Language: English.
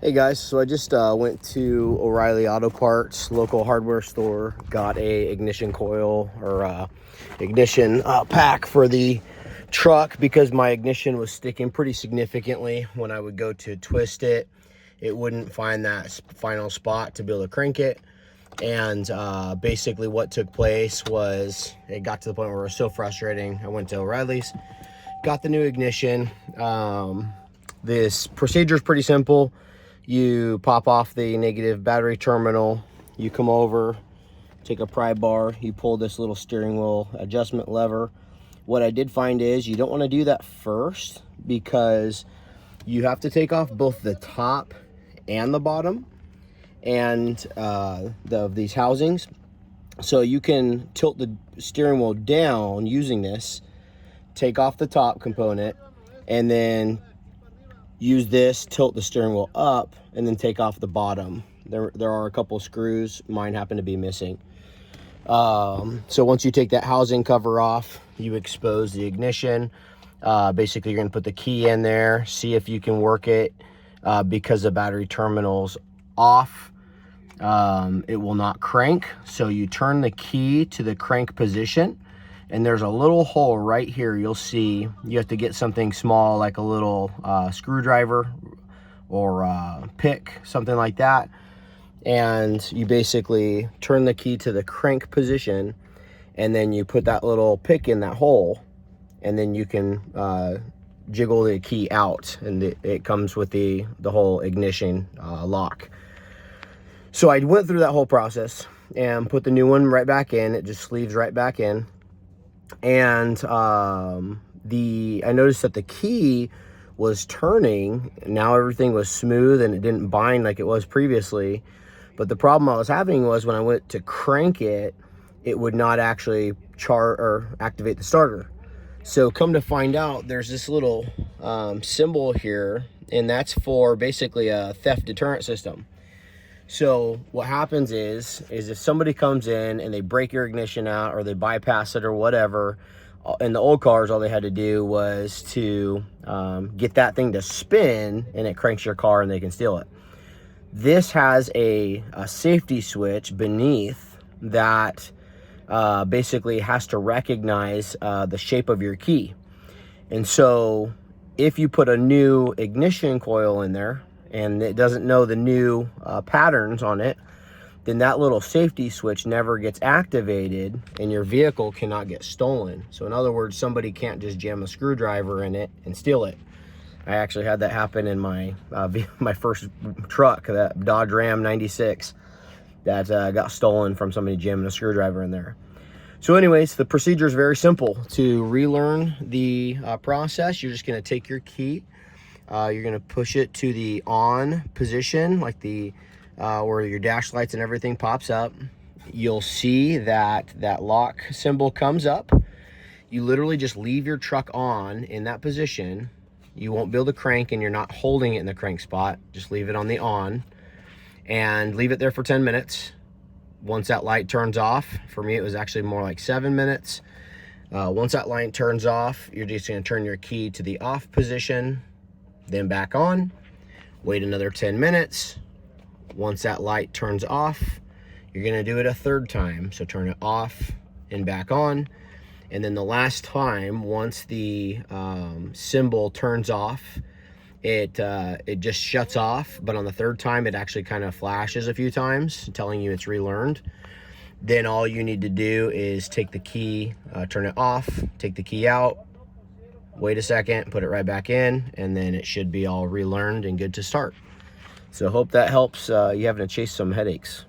Hey guys, so I just went to O'Reilly Auto Parts, local hardware store, got a ignition coil or ignition pack for the truck because my ignition was sticking pretty significantly. When I would go to twist it, it wouldn't find that final spot to be able to crank it. And basically what took place was it got to the point where it was so frustrating. I went to O'Reilly's, got the new ignition. This procedure is pretty simple. You pop off the negative battery terminal, you come over, take a pry bar, you pull this little steering wheel adjustment lever. What I did find is you don't want to do that first because you have to take off both the top and the bottom and of these housings. So you can tilt the steering wheel down using this, take off the top component, and then use this, tilt the steering wheel up, and then take off the bottom. There are a couple screws. Mine happen to be missing. So once you take that housing cover off, you expose the ignition. Basically, you're going to put the key in there, see if you can work it. Because the battery terminal's off, it will not crank. So you turn the key to the crank position, and there's a little hole right here. You'll see you have to get something small like a little screwdriver or pick, something like that. And you basically turn the key to the crank position, and then you put that little pick in that hole, and then you can jiggle the key out, and it comes with the whole ignition lock. So I went through that whole process and put the new one right back in. It just sleeves right back in. And I noticed that the key was turning. Now everything was smooth and it didn't bind like it was previously. But the problem I was having was when I went to crank it, it would not actually activate the starter. So come to find out, there's this little symbol here, and that's for basically a theft deterrent system. So what happens is if somebody comes in and they break your ignition out or they bypass it or whatever, in the old cars, all they had to do was to get that thing to spin, and it cranks your car and they can steal it. This has a safety switch beneath that basically has to recognize the shape of your key. And so if you put a new ignition coil in there, and it doesn't know the new patterns on it, then that little safety switch never gets activated and your vehicle cannot get stolen. So in other words, somebody can't just jam a screwdriver in it and steal it. I actually had that happen in my my first truck, that Dodge Ram 96, that got stolen from somebody jamming a screwdriver in there. So anyways, the procedure is very simple. To relearn the process, you're just going to take your key, you're going to push it to the on position, like the where your dash lights and everything pops up. You'll see that lock symbol comes up. You literally just leave your truck on in that position. You won't be able to crank, and you're not holding it in the crank spot. Just leave it on the on and leave it there for 10 minutes. Once that light turns off, for me it was actually more like 7 minutes. Once that light turns off, you're just going to turn your key to the off position, then back on, wait another 10 minutes. Once that light turns off, you're going to do it a third time. So turn it off and back on. And then the last time, once the symbol turns off, it just shuts off. But on the third time, it actually kind of flashes a few times, telling you it's relearned. Then all you need to do is take the key, turn it off, take the key out, wait a second, put it right back in, and then it should be all relearned and good to start. So hope that helps you having to chase some headaches.